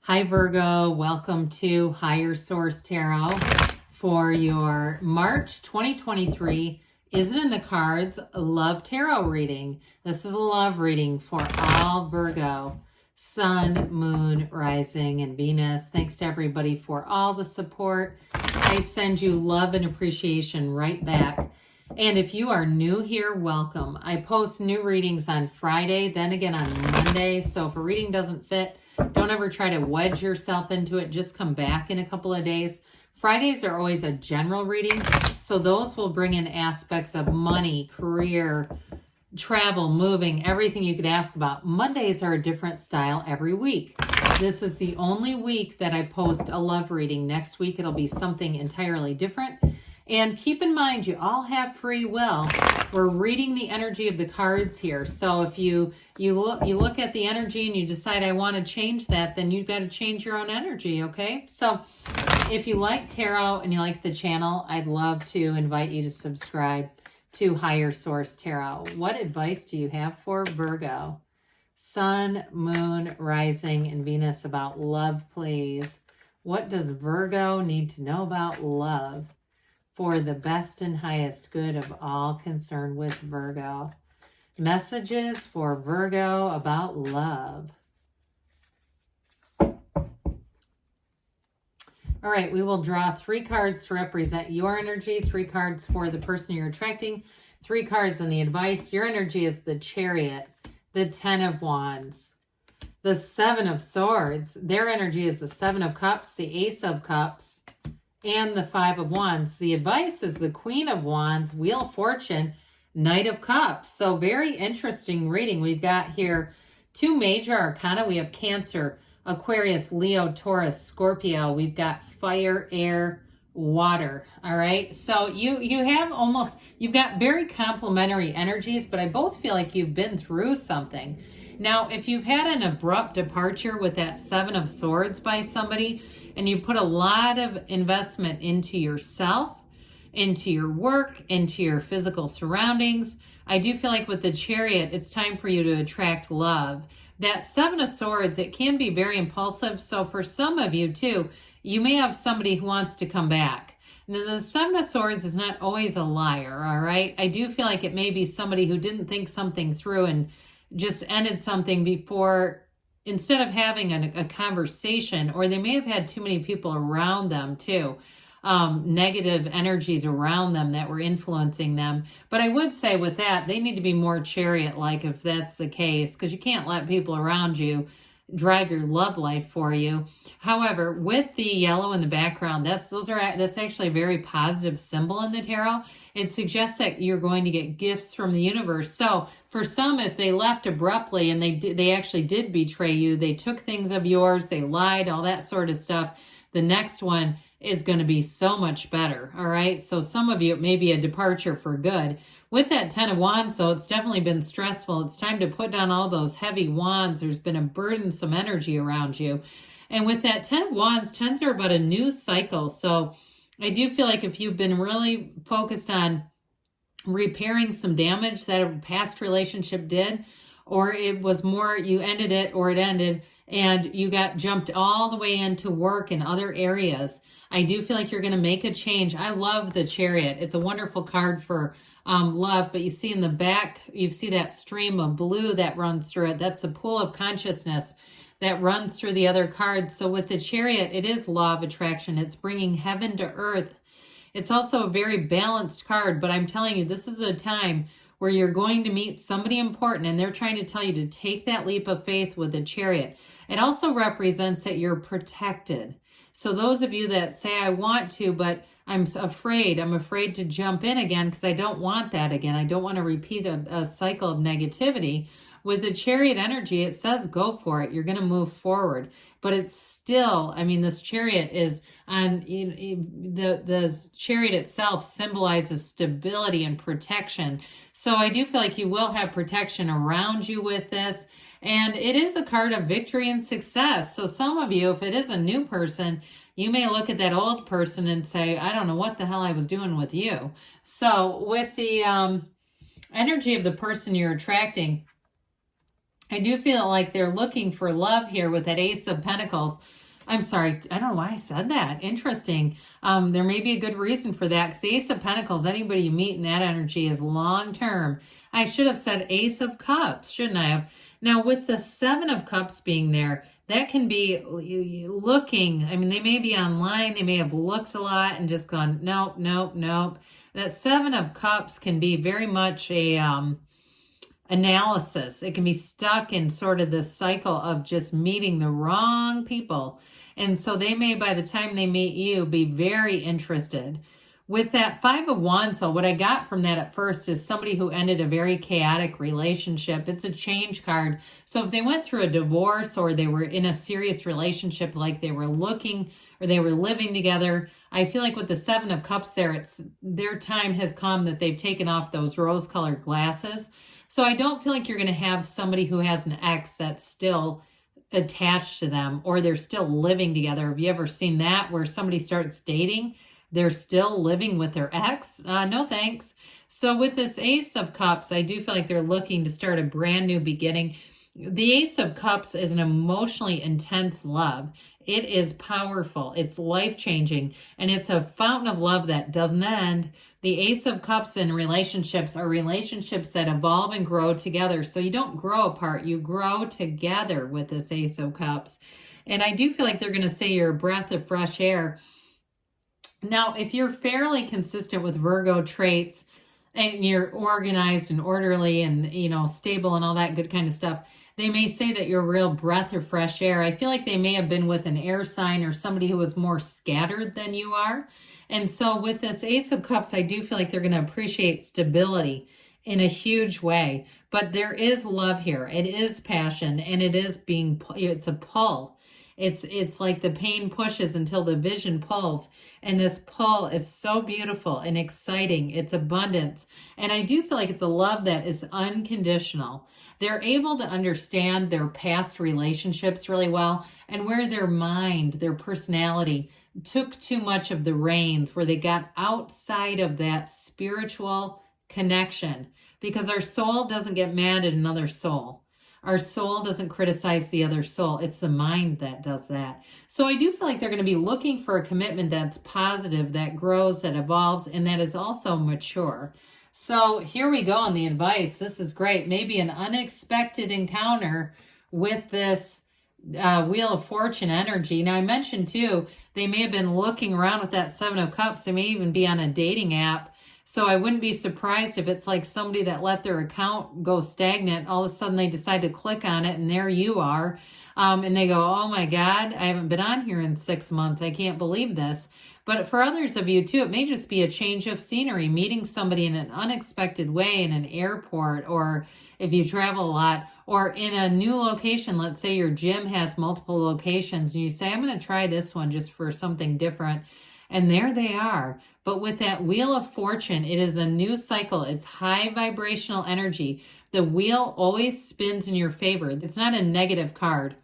Hi Virgo, welcome to Higher Source Tarot for your March 2023 Is It in the Cards Love Tarot reading. This is a love reading for all Virgo, Sun, Moon, Rising, and Venus. Thanks to everybody for all the support. I send you love and appreciation right back. And if you are new here, welcome. I post new readings on Friday, then again on Monday. So if a reading doesn't fit, don't ever try to wedge yourself into it. Just come back in a couple of days. Fridays are always a general reading, so those will bring in aspects of money, career, travel, moving, everything you could ask about. Mondays are a different style every week. This is the only week that I post a love reading. Next week, it'll be something entirely different. And keep in mind, you all have free will. We're reading the energy of the cards here. So if you look at the energy and you decide I want to change that, then you've got to change your own energy, okay? So if you like tarot and you like the channel, I'd love to invite you to subscribe to Higher Source Tarot. What advice do you have for Virgo? Sun, Moon, Rising, and Venus about love, please. What does Virgo need to know about love for the best and highest good of all concerned with Virgo? Messages for Virgo about love. All right, we will draw 3 cards to represent your energy, 3 cards for the person you're attracting, 3 cards on the advice. Your energy is the Chariot, the 10 of Wands, the 7 of Swords. Their energy is the 7 of Cups, the Ace of Cups, and the 5 of Wands. The advice is the Queen of Wands, Wheel of Fortune, Knight of Cups. So very interesting reading. We've got here 2 major arcana. We have Cancer, Aquarius, Leo, Taurus, Scorpio. We've got fire, air, water. All right. So you've got very complementary energies, but I both feel like you've been through something. Now, if you've had an abrupt departure with that 7 of Swords by somebody, and you put a lot of investment into yourself, into your work, into your physical surroundings, I do feel like with the Chariot, it's time for you to attract love. That 7 of Swords, it can be very impulsive. So for some of you too, you may have somebody who wants to come back. Now, the 7 of Swords is not always a liar, all right? I do feel like it may be somebody who didn't think something through and just ended something before, instead of having a conversation, or they may have had too many people around them too, negative energies around them that were influencing them. But I would say with that, they need to be more Chariot-like if that's the case, because you can't let people around you drive your love life for you. However, with the yellow in the background, that's actually a very positive symbol in the tarot. It suggests that you're going to get gifts from the universe. So for some, if they left abruptly and they actually did betray you, they took things of yours, they lied, all that sort of stuff, the next one is going to be so much better. All right. So some of you, it may be a departure for good. With that 10 of Wands, so it's definitely been stressful. It's time to put down all those heavy wands. There's been a burdensome energy around you. And with that 10 of Wands, 10s are about a new cycle. So I do feel like if you've been really focused on repairing some damage that a past relationship did, or it was more you ended it or it ended and you got jumped all the way into work and other areas, I do feel like you're going to make a change. I love the Chariot. It's a wonderful card for love, but you see in the back, you see that stream of blue that runs through it. That's the pool of consciousness that runs through the other cards. So with the Chariot, it is law of attraction. It's bringing heaven to earth. It's also a very balanced card, but I'm telling you, this is a time where you're going to meet somebody important, and they're trying to tell you to take that leap of faith with the Chariot. It also represents that you're protected. So those of you that say, I want to, but I'm afraid to jump in again because I don't want that again. I don't want to repeat a cycle of negativity. With the Chariot energy, it says go for it. You're going to move forward. But it's still, I mean, this Chariot is on, the Chariot itself symbolizes stability and protection. So I do feel like you will have protection around you with this. And it is a card of victory and success. So some of you, if it is a new person, you may look at that old person and say, I don't know what the hell I was doing with you. So with the energy of the person you're attracting, I do feel like they're looking for love here with that Ace of Pentacles. I'm sorry, I don't know why I said that. Interesting. There may be a good reason for that, because the Ace of Pentacles, anybody you meet in that energy is long-term. I should have said Ace of Cups, shouldn't I have? Now, with the Seven of Cups being there, that can be looking, I mean, they may be online, they may have looked a lot and just gone, nope, nope, nope. That Seven of Cups can be very much a analysis. It can be stuck in sort of this cycle of just meeting the wrong people. And so they may, by the time they meet you, be very interested. With that Five of Wands, though, what I got from that at first is somebody who ended a very chaotic relationship. It's a change card. So if they went through a divorce or they were in a serious relationship, like they were looking or they were living together, I feel like with the Seven of Cups there, it's their time has come that they've taken off those rose-colored glasses. So I don't feel like you're going to have somebody who has an ex that's still attached to them, or they're still living together. Have you ever seen that, where somebody starts dating, they're still living with their ex? No thanks. So with this Ace of Cups, I do feel like they're looking to start a brand new beginning. The Ace of Cups is an emotionally intense love. It is powerful. It's life-changing. And it's a fountain of love that doesn't end. The Ace of Cups in relationships are relationships that evolve and grow together. So you don't grow apart. You grow together with this Ace of Cups. And I do feel like they're going to say you're a breath of fresh air. Now, if you're fairly consistent with Virgo traits and you're organized and orderly and, you know, stable and all that good kind of stuff, they may say that you're a real breath of fresh air. I feel like they may have been with an air sign or somebody who was more scattered than you are. And so with this Ace of Cups, I do feel like they're going to appreciate stability in a huge way. But there is love here. It is passion, and it is it's a pull. It's like the pain pushes until the vision pulls. And this pull is so beautiful and exciting. It's abundance. And I do feel like it's a love that is unconditional. They're able to understand their past relationships really well, and where their mind, their personality took too much of the reins, where they got outside of that spiritual connection. Because our soul doesn't get mad at another soul. Our soul doesn't criticize the other soul. It's the mind that does that. So I do feel like they're going to be looking for a commitment that's positive, that grows, that evolves, and that is also mature. So here we go on the advice. This is great. Maybe an unexpected encounter with this Wheel of Fortune energy. Now I mentioned too, they may have been looking around with that Seven of Cups. They may even be on a dating app. So I wouldn't be surprised if it's like somebody that let their account go stagnant. All of a sudden they decide to click on it and there you are. And they go, oh my God, I haven't been on here in 6 months. I can't believe this. But for others of you too, it may just be a change of scenery, meeting somebody in an unexpected way in an airport, or if you travel a lot, or in a new location. Let's say your gym has multiple locations and you say, I'm going to try this one just for something different. And there they are. But with that Wheel of Fortune, it is a new cycle. It's high vibrational energy. The wheel always spins in your favor. It's not a negative card.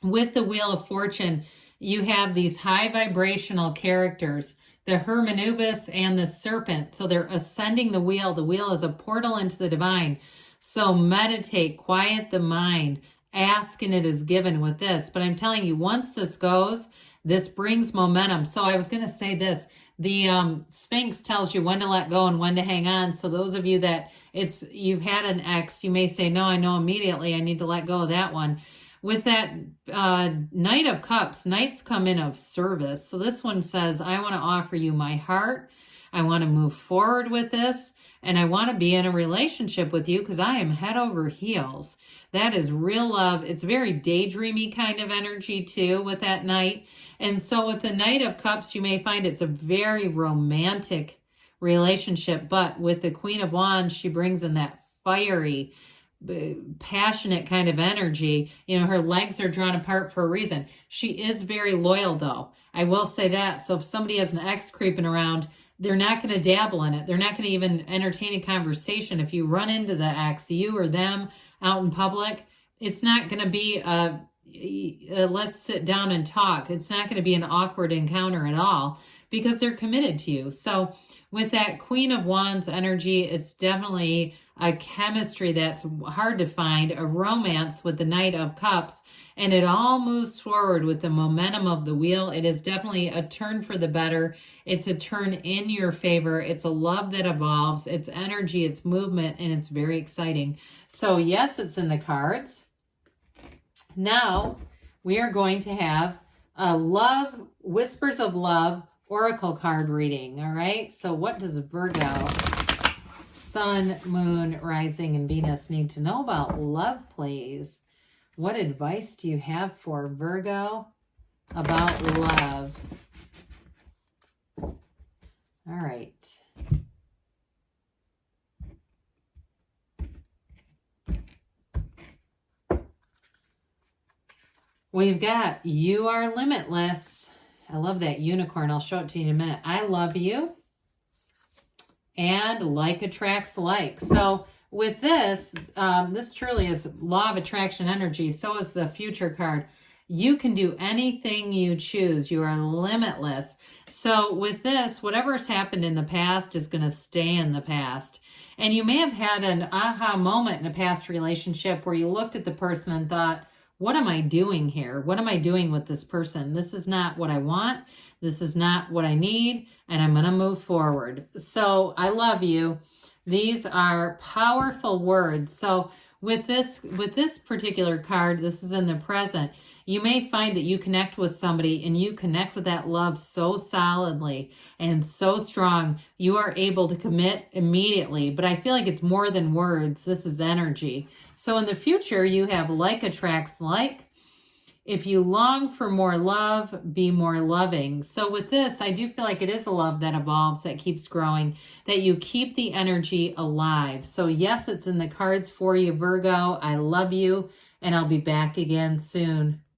With the Wheel of Fortune, you have these high vibrational characters, the Hermanubis and the Serpent. So they're ascending the wheel. The wheel is a portal into the divine. So meditate, quiet the mind, ask and it is given with this. But I'm telling you, once this goes, this brings momentum. So I was going to say this, the Sphinx tells you when to let go and when to hang on. So those of you that you've had an ex, you may say, no, I know immediately I need to let go of that one. With that Knight of Cups, Knights come in of service. So this one says, I want to offer you my heart. I want to move forward with this. And I want to be in a relationship with you because I am head over heels. That is real love. It's very daydreamy kind of energy too with that Knight. And so with the Knight of Cups, you may find it's a very romantic relationship. But with the Queen of Wands, she brings in that fiery, passionate kind of energy. You know, her legs are drawn apart for a reason. She is very loyal though. I will say that. So if somebody has an ex creeping around, they're not going to dabble in it. They're not going to even entertain a conversation. If you run into the ex, you or them out in public, it's not going to be let's sit down and talk. It's not going to be an awkward encounter at all, because they're committed to you. So with that Queen of Wands energy, it's definitely a chemistry that's hard to find, a romance with the Knight of Cups, and it all moves forward with the momentum of the wheel. It is definitely a turn for the better. It's a turn in your favor. It's a love that evolves. It's energy, it's movement, and it's very exciting. So yes, it's in the cards. Now we are going to have a love, Whispers of Love oracle card reading. All right. So what does Virgo, Sun, Moon, Rising, and Venus need to know about love, please? What advice do you have for Virgo about love? All right. We've got You Are Limitless. I love that unicorn. I'll show it to you in a minute. I love you. And like attracts like. So with this, this truly is law of attraction energy. So is the future card. You can do anything you choose. You are limitless. So with this, whatever has happened in the past is going to stay in the past. And you may have had an aha moment in a past relationship where you looked at the person and thought, what am I doing here? What am I doing with this person? This is not what I want. This is not what I need, and I'm going to move forward. So I love you. These are powerful words. So with this particular card, this is in the present. You may find that you connect with somebody and you connect with that love so solidly and so strong, you are able to commit immediately. But I feel like it's more than words. This is energy. So in the future, you have like attracts like. If you long for more love, be more loving. So with this, I do feel like it is a love that evolves, that keeps growing, that you keep the energy alive. So yes, it's in the cards for you, Virgo. I love you, and I'll be back again soon.